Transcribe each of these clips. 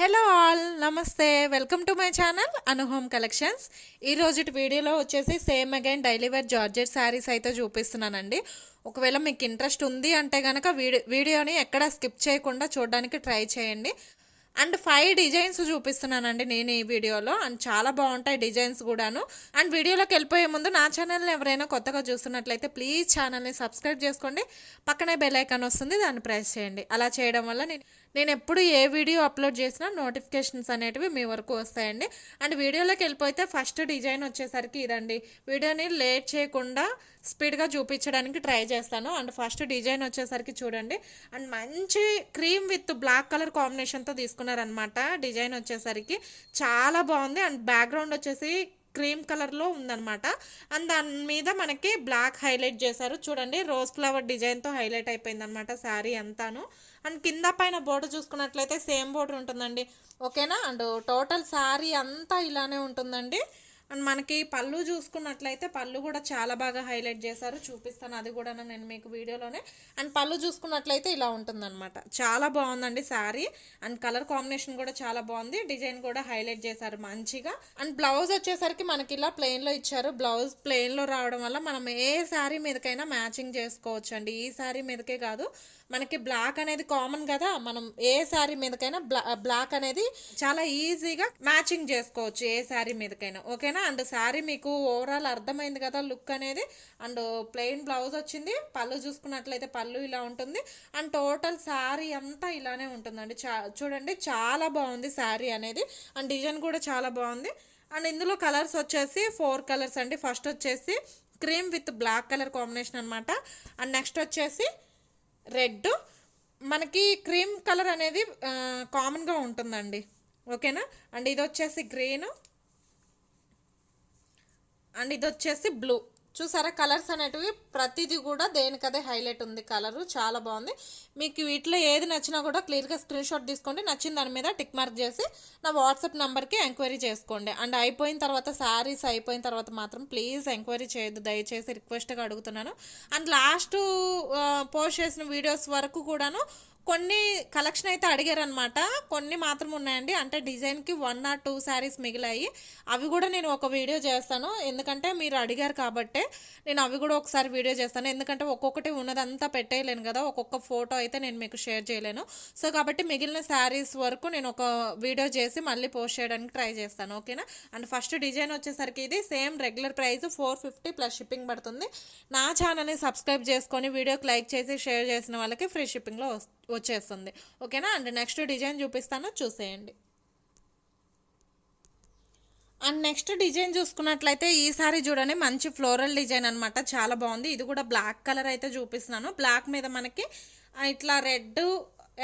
Hello all నమస్తే welcome to my channel Anu home collections. ఈ రోజు వీడియోలో వచ్చేసి same again daily wear georgette saris అయితే చూపిస్తున్నానండి. ఒకవేళ మీకు ఇంట్రెస్ట్ ఉంది అంటే కనుక వీడియోని ఎక్కడ స్కిప్ చేయకుండా చూడడానికి ట్రై చేయండి. అండ్ 5 డిజైన్స్ చూపిస్తున్నానండి నేను ఈ వీడియోలో. అండ్ చాలా బాగుంటాయి డిజైన్స్ కూడాను. అండ్ వీడియోలోకి వెళ్ళిపోయే ముందు నా ఛానల్ని ఎవరైనా కొత్తగా చూస్తున్నట్లయితే ప్లీజ్ ఛానల్ని సబ్స్క్రైబ్ చేసుకోండి. పక్కనే బెల్ ఐకాన్ వస్తుంది, దాన్ని ప్రెస్ చేయండి. అలా చేయడం వల్ల నేను ఎప్పుడు ఏ వీడియో అప్లోడ్ చేసినా నోటిఫికేషన్స్ అనేటివి మీ వరకు వస్తాయండి. అండ్ వీడియోలోకి వెళ్ళిపోతే ఫస్ట్ డిజైన్ వచ్చేసరికి ఇదండి. వీడియోని లేట్ చేయకుండా స్పీడ్గా చూపించడానికి ట్రై చేస్తాను. అండ్ ఫస్ట్ డిజైన్ వచ్చేసరికి చూడండి. అండ్ మంచి క్రీమ్ విత్ బ్లాక్ కలర్ కాంబినేషన్తో తీసుకున్నారనమాట. డిజైన్ వచ్చేసరికి చాలా బాగుంది. అండ్ బ్యాక్గ్రౌండ్ వచ్చేసి క్రీమ్ కలర్లో ఉందన్నమాట. అండ్ దాని మీద మనకి బ్లాక్ హైలైట్ చేశారు చూడండి. రోజ్ ఫ్లవర్ డిజైన్తో హైలైట్ అయిపోయింది అనమాట శారీ అంతాను. అండ్ కింద పైన బోర్డర్ చూసుకున్నట్లయితే సేమ్ బోర్డర్ ఉంటుందండి, ఓకేనా. అండ్ టోటల్ శారీ అంతా ఇలానే ఉంటుందండి. అండ్ మనకి పళ్ళు చూసుకున్నట్లయితే పళ్ళు కూడా చాలా బాగా హైలైట్ చేశారు, చూపిస్తాను అది కూడా నేను మీకు వీడియోలోనే. అండ్ పళ్ళు చూసుకున్నట్లయితే ఇలా ఉంటుందన్నమాట. చాలా బాగుందండి శారీ. అండ్ కలర్ కాంబినేషన్ కూడా చాలా బాగుంది, డిజైన్ కూడా హైలైట్ చేశారు మంచిగా. అండ్ బ్లౌజ్ వచ్చేసరికి మనకి ఇలా ప్లెయిన్లో ఇచ్చారు. బ్లౌజ్ ప్లెయిన్లో రావడం వల్ల మనం ఏ శారీ మీదకైనా మ్యాచింగ్ చేసుకోవచ్చు అండి. ఈ శారీ మీదకే కాదు, మనకి బ్లాక్ అనేది కామన్ కదా, మనం ఏ శారీ మీదకైనా బ్లాక్ అనేది చాలా ఈజీగా మ్యాచింగ్ చేసుకోవచ్చు ఏ శారీ మీదకైనా, ఓకేనా. అండ్ శారీ మీకు ఓవరాల్ అర్థమైంది కదా లుక్ అనేది. అండ్ ప్లెయిన్ బ్లౌజ్ వచ్చింది. పళ్ళు చూసుకున్నట్లయితే పళ్ళు ఇలా ఉంటుంది. అండ్ టోటల్ శారీ అంతా ఇలానే ఉంటుందండి. చూడండి చాలా బాగుంది శారీ అనేది. అండ్ డిజైన్ కూడా చాలా బాగుంది. అండ్ ఇందులో కలర్స్ వచ్చేసి 4 కలర్స్ అండి. ఫస్ట్ వచ్చేసి cream with black colour combination అనమాట. అండ్ నెక్స్ట్ వచ్చేసి రెడ్. మనకి క్రీమ్ కలర్ అనేది కామన్గా ఉంటుందండి, ఓకేనా. అండ్ ఇది వచ్చేసి గ్రీన్. అండ్ ఇది వచ్చేసి బ్లూ. చూసారా కలర్స్ అనేటివి ప్రతిదీ కూడా దేనికదే హైలైట్ ఉంది. కలరు చాలా బాగుంది. మీకు వీటిలో ఏది నచ్చినా కూడా క్లియర్గా స్క్రీన్ షాట్ తీసుకోండి. నచ్చిన దాని మీద టిక్ మార్క్ చేసి నా వాట్సాప్ నెంబర్కి ఎంక్వైరీ చేసుకోండి. అండ్ అయిపోయిన తర్వాత శారీస్ అయిపోయిన తర్వాత మాత్రం ప్లీజ్ ఎంక్వైరీ చేయొద్దు, దయచేసి రిక్వెస్ట్గా అడుగుతున్నాను. అండ్ లాస్ట్ పోస్ట్ చేసిన వీడియోస్ వరకు కూడాను కొన్ని కలెక్షన్ అయితే అడిగారనమాట. కొన్ని మాత్రం ఉన్నాయండి. అంటే డిజైన్కి 1 or 2 శారీస్ మిగిలాయి. అవి కూడా నేను ఒక వీడియో చేస్తాను, ఎందుకంటే మీరు అడిగారు కాబట్టే నేను అవి కూడా ఒకసారి వీడియో చేస్తాను. ఎందుకంటే ఒక్కొక్కటి ఉన్నదంతా పెట్టేయలేను కదా, ఒక్కొక్క ఫోటో అయితే నేను మీకు షేర్ చేయలేను. సో కాబట్టి మిగిలిన శారీస్ వరకు నేను ఒక వీడియో చేసి మళ్ళీ పోస్ట్ చేయడానికి ట్రై చేస్తాను, ఓకేనా. అండ్ ఫస్ట్ డిజైన్ వచ్చేసరికి ఇది same regular price 450 plus shipping పడుతుంది. నా ఛానల్ని సబ్స్క్రైబ్ చేసుకొని వీడియోకి లైక్ చేసి షేర్ చేసిన వాళ్ళకి ఫ్రీ షిప్పింగ్లో వచ్చేస్తుంది, ఓకేనా. అండ్ నెక్స్ట్ డిజైన్ చూపిస్తాను, చూసేయండి. అండ్ నెక్స్ట్ డిజైన్ చూసుకున్నట్లయితే ఈ సారీ చూడండి, మంచి ఫ్లోరల్ డిజైన్ అనమాట. చాలా బాగుంది. ఇది కూడా బ్లాక్ కలర్ అయితే చూపిస్తున్నాను. బ్లాక్ మీద మనకి ఇట్లా రెడ్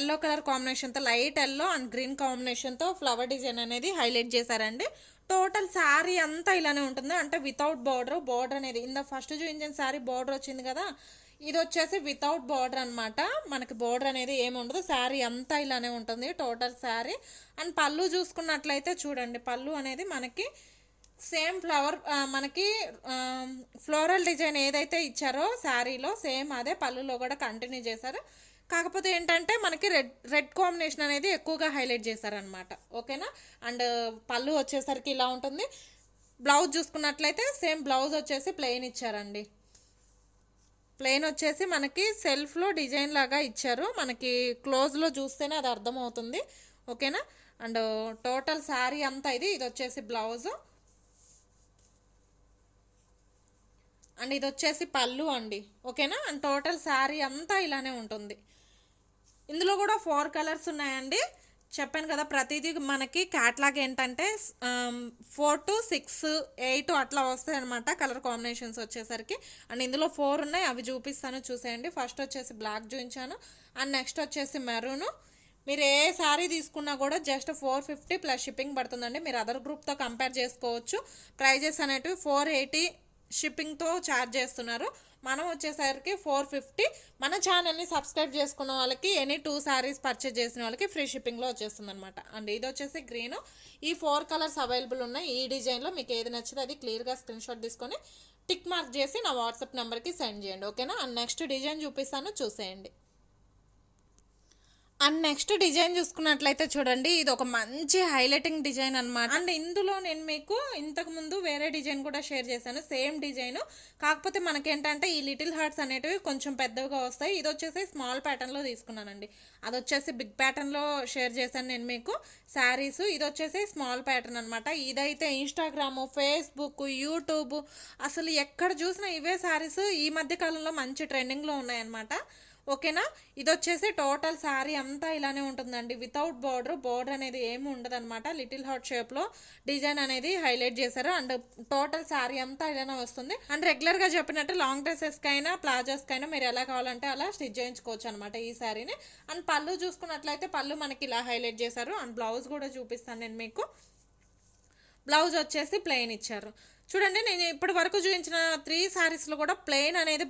ఎల్లో కలర్ కాంబినేషన్తో, లైట్ ఎల్లో అండ్ గ్రీన్ కాంబినేషన్తో ఫ్లవర్ డిజైన్ అనేది హైలైట్ చేశారండి. టోటల్ శారీ అంతా ఇలానే ఉంటుంది. అంటే వితౌట్ బార్డర్ అనేది ఇంత ఫస్ట్ చూపించిన శారీ బార్డర్ వచ్చింది కదా, ఇది వచ్చేసి వితౌట్ బార్డర్ అనమాట. మనకి బార్డర్ అనేది ఏమి ఉండదు. శారీ అంతా ఇలానే ఉంటుంది టోటల్ శారీ. అండ్ పళ్ళు చూసుకున్నట్లయితే చూడండి, పళ్ళు అనేది మనకి సేమ్ ఫ్లవర్ మనకి ఫ్లోరల్ డిజైన్ ఏదైతే ఇచ్చారో శారీలో సేమ్ అదే పళ్ళులో కూడా కంటిన్యూ చేశారు. కాకపోతే ఏంటంటే మనకి రెడ్ కాంబినేషన్ అనేది ఎక్కువగా హైలైట్ చేశారనమాట, ఓకేనా. అండ్ పళ్ళు వచ్చేసరికి ఇలా ఉంటుంది. బ్లౌజ్ చూసుకున్నట్లయితే సేమ్ బ్లౌజ్ వచ్చేసి ప్లెయిన్ ఇచ్చారండి. ప్లెయిన్ వచ్చేసి మనకి సెల్ఫ్లో డిజైన్ లాగా ఇచ్చారు. మనకి క్లోజ్లో చూస్తేనే అది అర్థమవుతుంది, ఓకేనా. అండ్ టోటల్ శారీ అంతా ఇది వచ్చేసి బ్లౌజ్. అండ్ ఇది వచ్చేసి పళ్ళు అండి, ఓకేనా. అండ్ టోటల్ శారీ అంతా ఇలానే ఉంటుంది. ఇందులో కూడా 4 కలర్స్ ఉన్నాయండి. చెప్పాను కదా, ప్రతిదీ మనకి క్యాట్లాగ్ ఏంటంటే 4 to 6, 8 అట్లా వస్తాయి అనమాట కలర్ కాంబినేషన్స్ వచ్చేసరికి. అండ్ ఇందులో 4 ఉన్నాయి, అవి చూపిస్తాను చూసేయండి. ఫస్ట్ వచ్చేసి బ్లాక్ చూపించాను. అండ్ నెక్స్ట్ వచ్చేసి మెరూను. మీరు ఏ శారీ తీసుకున్నా కూడా జస్ట్ 450 ప్లస్ షిప్పింగ్ పడుతుందండి. మీరు అదర్ గ్రూప్తో కంపేర్ చేసుకోవచ్చు. ప్రైజెస్ అనేటివి 480 షిప్పింగ్తో ఛార్జ్ చేస్తున్నారు. మనం వచ్చేసరికి 450. మన ఛానల్ని సబ్స్క్రైబ్ చేసుకున్న వాళ్ళకి ఎనీ 2 శారీస్ పర్చేజ్ చేసిన వాళ్ళకి ఫ్రీ షిప్పింగ్లో వచ్చేస్తుంది అనమాట. అండ్ ఇది వచ్చేసి గ్రీన్. ఈ 4 కలర్స్ అవైలబుల్ ఉన్నాయి. ఈ డిజైన్లో మీకు ఏది నచ్చితే అది క్లియర్గా స్క్రీన్ షాట్ తీసుకొని టిక్ మార్క్ చేసి నా వాట్సాప్ నెంబర్కి సెండ్ చేయండి, ఓకేనా. అండ్ నెక్స్ట్ డిజైన్ చూపిస్తాను, చూసేయండి. అండ్ నెక్స్ట్ డిజైన్ చూసుకున్నట్లయితే చూడండి, ఇది ఒక మంచి హైలైటింగ్ డిజైన్ అనమాట. అండ్ ఇందులో నేను మీకు ఇంతకు ముందు వేరే డిజైన్ కూడా షేర్ చేశాను, సేమ్ డిజైన్. కాకపోతే మనకేంటంటే ఈ లిటిల్ హార్ట్స్ అనేటివి కొంచెం పెద్దగా వస్తాయి. ఇది వచ్చేసి స్మాల్ ప్యాటర్న్లో తీసుకున్నానండి. అది వచ్చేసి బిగ్ ప్యాటర్న్లో షేర్ చేశాను నేను మీకు శారీస్. ఇది వచ్చేసి స్మాల్ ప్యాటర్న్ అనమాట. ఇదైతే ఇన్స్టాగ్రామ్, ఫేస్బుక్, యూట్యూబ్ అసలు ఎక్కడ చూసినా ఇవే శారీస్ ఈ మధ్య కాలంలో మంచి ట్రెండింగ్లో ఉన్నాయన్నమాట. ఓకేనా. ఇది వచ్చేసి టోటల్ శారీ అంతా ఇలానే ఉంటుందండి, వితౌట్ బోర్డర్ అనేది ఏమి ఉండదు అనమాట. లిటిల్ హార్ట్ షేప్లో డిజైన్ అనేది హైలైట్ చేశారు. అండ్ టోటల్ శారీ అంతా ఇలానే వస్తుంది. అండ్ రెగ్యులర్గా చెప్పినట్టు లాంగ్ డ్రెస్సెస్కి అయినా ప్లాజోస్కి అయినా మీరు ఎలా కావాలంటే అలా స్టిచ్ చేయించుకోవచ్చు అనమాట ఈ శారీని. అండ్ పళ్ళు చూసుకున్నట్లయితే పళ్ళు మనకి ఇలా హైలైట్ చేశారు. అండ్ బ్లౌజ్ కూడా చూపిస్తాను నేను మీకు. బ్లౌజ్ వచ్చేసి ప్లెయిన్ ఇచ్చారు. చూడండి, నేను ఇప్పటి వరకు చూపించిన 3 శారీస్లో కూడా ప్లెయిన్ అనేది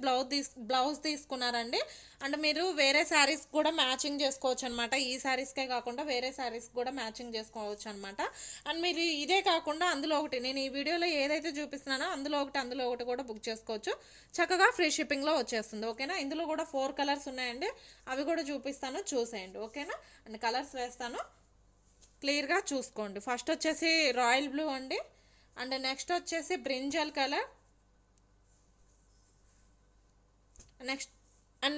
బ్లౌజ్ తీసుకున్నారండి. అండ్ మీరు వేరే శారీస్ కూడా మ్యాచింగ్ చేసుకోవచ్చు అనమాట. ఈ శారీస్కే కాకుండా వేరే శారీస్ కూడా మ్యాచింగ్ చేసుకోవచ్చు అనమాట. అండ్ మీరు ఇదే కాకుండా అందులో ఒకటి, నేను ఈ వీడియోలో ఏదైతే చూపిస్తున్నానో అందులో ఒకటి కూడా బుక్ చేసుకోవచ్చు. చక్కగా ఫ్రీ షిప్పింగ్లో వచ్చేస్తుంది. ఓకేనా. ఇందులో కూడా 4 కలర్స్ ఉన్నాయండి, అవి కూడా చూపిస్తాను, చూసేయండి. ఓకేనా. అండ్ కలర్స్ వేస్తాను, క్లియర్గా చూసుకోండి. ఫస్ట్ వచ్చేసి రాయల్ బ్లూ అండి. అండ్ నెక్స్ట్ వచ్చేసి బ్రింజల్ కలర్.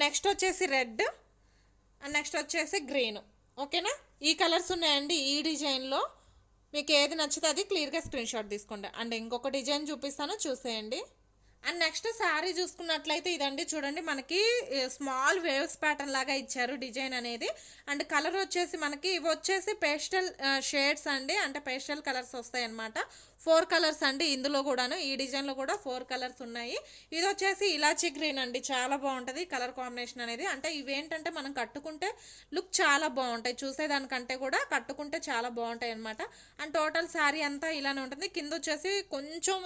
నెక్స్ట్ వచ్చేసి రెడ్. అండ్ నెక్స్ట్ వచ్చేసి గ్రీన్. ఓకేనా. ఈ కలర్స్ ఉన్నాయండి ఈ డిజైన్లో. మీకు ఏది నచ్చితే అది క్లియర్గా స్క్రీన్ షాట్ తీసుకోండి. అండ్ ఇంకొక డిజైన్ చూపిస్తాను, చూసేయండి. అండ్ నెక్స్ట్ శారీ చూసుకున్నట్లయితే ఇదండి. చూడండి, మనకి స్మాల్ వేవ్స్ ప్యాటర్న్ లాగా ఇచ్చారు డిజైన్ అనేది. అండ్ కలర్ వచ్చేసి మనకి ఇవి వచ్చేసి పేస్టల్ షేడ్స్ అండి, అంటే పేస్టల్ కలర్స్ వస్తాయి అనమాట. 4 కలర్స్ అండి ఇందులో కూడాను. ఈ డిజైన్లో కూడా 4 కలర్స్ ఉన్నాయి. ఇది వచ్చేసి ఇలాచీ గ్రీన్ అండి, చాలా బాగుంటుంది కలర్ కాంబినేషన్ అనేది. అంటే ఇవేంటంటే మనం కట్టుకుంటే లుక్ చాలా బాగుంటాయి, చూసేదానికంటే కూడా కట్టుకుంటే చాలా బాగుంటాయి అనమాట. అండ్ టోటల్ శారీ అంతా ఇలానే ఉంటుంది. కింద వచ్చేసి కొంచెం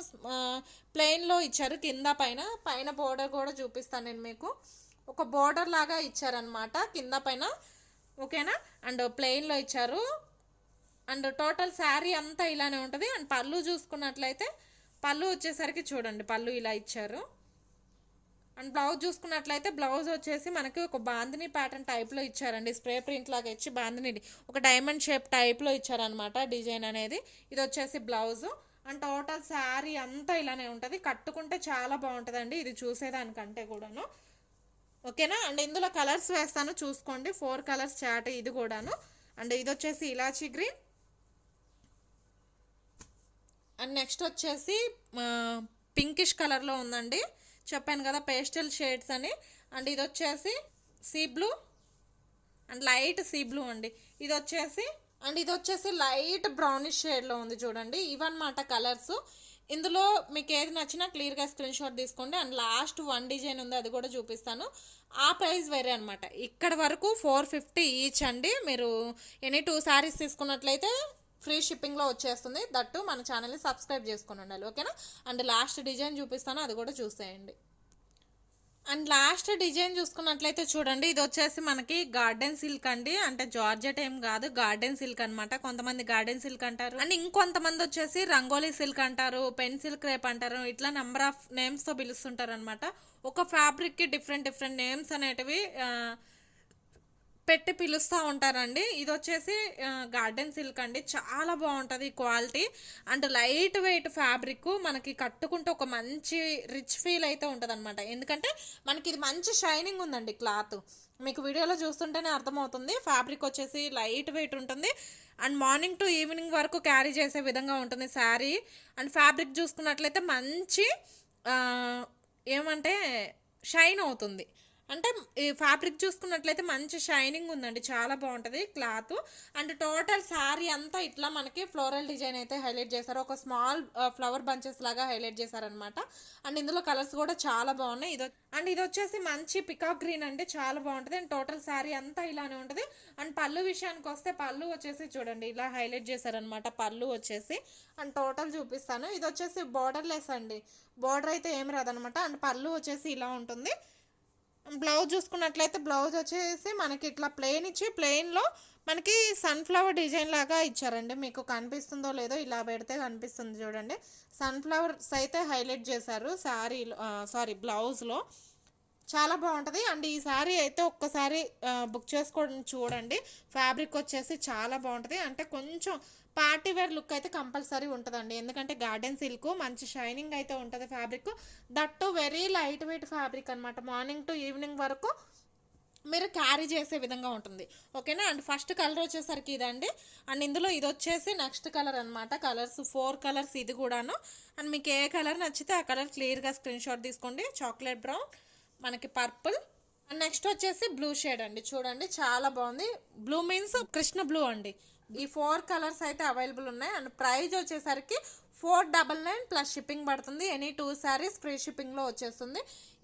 ప్లెయిన్లో ఇచ్చారు, కింద పైన బోర్డర్ కూడా చూపిస్తాను నేను మీకు. ఒక బోర్డర్ లాగా ఇచ్చారనమాట కింద పైన. ఓకేనా. అండ్ ప్లెయిన్లో ఇచ్చారు. అండ్ టోటల్ శారీ అంతా ఇలానే ఉంటుంది. అండ్ పళ్ళు చూసుకున్నట్లయితే పళ్ళు వచ్చేసరికి చూడండి, పళ్ళు ఇలా ఇచ్చారు. అండ్ బ్లౌజ్ చూసుకున్నట్లయితే బ్లౌజ్ వచ్చేసి మనకి ఒక బాందిని ప్యాటర్న్ టైప్లో ఇచ్చారండి, స్ప్రే ప్రింట్ లాగా ఇచ్చి బాందిని ఒక డైమండ్ షేప్ టైప్లో ఇచ్చారనమాట డిజైన్ అనేది. ఇది వచ్చేసి బ్లౌజు. అండ్ టోటల్ శారీ అంతా ఇలానే ఉంటుంది, కట్టుకుంటే చాలా బాగుంటుందండి ఇది చూసేదానికంటే కూడాను. ఓకేనా. అండ్ ఇందులో కలర్స్ వేస్తాను, చూసుకోండి. 4 కలర్స్ చాట్ ఇది కూడాను. అండ్ ఇది వచ్చేసి ఇలాచీ గ్రీన్. అండ్ నెక్స్ట్ వచ్చేసి పింకిష్ కలర్లో ఉందండి, చెప్పాను కదా పేస్టల్ షేడ్స్ అని. అండ్ ఇది వచ్చేసి sea blue and light sea blue అండి. ఇది వచ్చేసి లైట్ బ్రౌనిష్ షేడ్లో ఉంది చూడండి. ఇవన్నమాట కలర్స్. ఇందులో మీకు ఏది నచ్చినా క్లియర్గా స్క్రీన్ షాట్ తీసుకోండి. అండ్ లాస్ట్ 1 డిజైన్ ఉంది, అది కూడా చూపిస్తాను. ఆ ప్రైస్ వేరే అనమాట. ఇక్కడ వరకు 450 ఈచ్ అండి. మీరు ఎనీ 2 శారీస్ తీసుకున్నట్లయితే ఫ్రీ షిప్పింగ్లో వచ్చేస్తుంది. దట్టు మన ఛానల్ని సబ్స్క్రైబ్ చేసుకొని ఉండాలి. ఓకేనా. అండ్ లాస్ట్ డిజైన్ చూపిస్తాను, అది కూడా చూసేయండి. అండ్ లాస్ట్ డిజైన్ చూసుకున్నట్లయితే చూడండి, ఇది వచ్చేసి మనకి గార్డెన్ సిల్క్ అండి, అంటే జార్జెట్ ఏం కాదు, గార్డెన్ సిల్క్ అనమాట. కొంతమంది గార్డెన్ సిల్క్ అంటారు, అండ్ ఇంకొంతమంది వచ్చేసి రంగోలీ సిల్క్ అంటారు, పెన్ సిల్క్ రేప్ అంటారు. ఇట్లా నెంబర్ ఆఫ్ నేమ్స్తో పిలుస్తుంటారు అనమాట. ఒక ఫ్యాబ్రిక్కి డిఫరెంట్ నేమ్స్ అనేటివి పెట్టి పిలుస్తూ ఉంటారండి. ఇది వచ్చేసి గార్డెన్ సిల్క్ అండి, చాలా బాగుంటుంది quality. And light weight fabric, మనకి కట్టుకుంటే ఒక మంచి రిచ్ ఫీల్ అయితే ఉంటుంది అనమాట. ఎందుకంటే మనకి ఇది మంచి షైనింగ్ ఉందండి క్లాత్, మీకు వీడియోలో చూస్తుంటేనే అర్థమవుతుంది. ఫ్యాబ్రిక్ వచ్చేసి లైట్ వెయిట్ ఉంటుంది. అండ్ మార్నింగ్ టు ఈవినింగ్ వరకు క్యారీ చేసే విధంగా ఉంటుంది శారీ. అండ్ ఫ్యాబ్రిక్ చూసుకున్నట్లయితే మంచి ఏమంటే షైన్ అవుతుంది. అంటే ఈ ఫ్యాబ్రిక్ చూసుకున్నట్లయితే మంచి షైనింగ్ ఉందండి, చాలా బాగుంటుంది క్లాత్. అండ్ టోటల్ శారీ అంతా ఇట్లా మనకి ఫ్లోరల్ డిజైన్ అయితే హైలైట్ చేశారు, ఒక స్మాల్ ఫ్లవర్ బంచెస్ లాగా హైలైట్ చేశారనమాట. అండ్ ఇందులో కలర్స్ కూడా చాలా బాగున్నాయి. ఇది వచ్చేసి మంచి పికాక్ గ్రీన్ అండి, చాలా బాగుంటుంది. అండ్ టోటల్ శారీ అంతా ఇలానే ఉంటుంది. అండ్ పళ్ళు విషయానికి వస్తే పళ్ళు వచ్చేసి చూడండి ఇలా హైలైట్ చేశారనమాట పళ్ళు వచ్చేసి. అండ్ టోటల్ చూపిస్తాను. ఇది వచ్చేసి బోర్డర్ లెస్ అండి, బోర్డర్ అయితే ఏం రాదనమాట. అండ్ పళ్ళు వచ్చేసి ఇలా ఉంటుంది. బ్లౌజ్ చూసుకున్నట్లయితే బ్లౌజ్ వచ్చేసి మనకి ఇట్లా ప్లెయిన్ ఇచ్చి ప్లెయిన్లో మనకి సన్ఫ్లవర్ డిజైన్ లాగా ఇచ్చారండి. మీకు కనిపిస్తుందో లేదో, ఇలా పెడితే కనిపిస్తుంది చూడండి. సన్ఫ్లవర్స్ అయితే హైలైట్ చేశారు శారీలో, బ్లౌజ్లో. చాలా బాగుంటుంది. అండ్ ఈ శారీ అయితే ఒక్కసారి బుక్ చేసుకోవడం చూడండి. ఫ్యాబ్రిక్ వచ్చేసి చాలా బాగుంటుంది. అంటే కొంచెం పార్టీ వేర్ లుక్ అయితే కంపల్సరీ ఉంటుందండి. ఎందుకంటే గార్డెన్ సిల్క్ మంచి షైనింగ్ అయితే ఉంటుంది fabric. That very light weight fabric అనమాట. మార్నింగ్ టు ఈవినింగ్ వరకు మీరు క్యారీ చేసే విధంగా ఉంటుంది. ఓకేనా. అండ్ ఫస్ట్ కలర్ వచ్చేసరికి ఇదండి. అండ్ ఇందులో ఇది వచ్చేసి నెక్స్ట్ కలర్ అనమాట. కలర్స్ 4 కలర్స్ ఇది కూడాను. అండ్ మీకు ఏ కలర్ నచ్చితే ఆ కలర్ క్లియర్గా స్క్రీన్ షాట్ తీసుకోండి. చాక్లెట్ బ్రౌన్, మనకి పర్పుల్, అండ్ నెక్స్ట్ వచ్చేసి బ్లూ షేడ్ అండి. చూడండి చాలా బాగుంది. బ్లూ మీన్స్ కృష్ణ బ్లూ అండి. ఈ 4 కలర్స్ అయితే అవైలబుల్ ఉన్నాయి. అండ్ ప్రైస్ వచ్చేసరికి 499 ప్లస్ షిప్పింగ్ పడుతుంది. ఎనీ 2 శారీస్ ఫ్రీ షిప్పింగ్లో వచ్చేస్తుంది.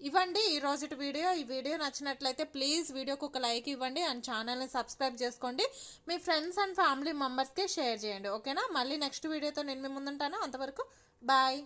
ఇవ్వండి ఈ రోజు వీడియో. ఈ వీడియో నచ్చినట్లయితే ప్లీజ్ వీడియోకి ఒక లైక్ ఇవ్వండి. అండ్ ఛానల్ని సబ్స్క్రైబ్ చేసుకోండి. మీ ఫ్రెండ్స్ అండ్ ఫ్యామిలీ మెంబర్స్కి షేర్ చేయండి. ఓకేనా. మళ్ళీ నెక్స్ట్ వీడియోతో నేను మీ ముందుంటాను. అంతవరకు బాయ్.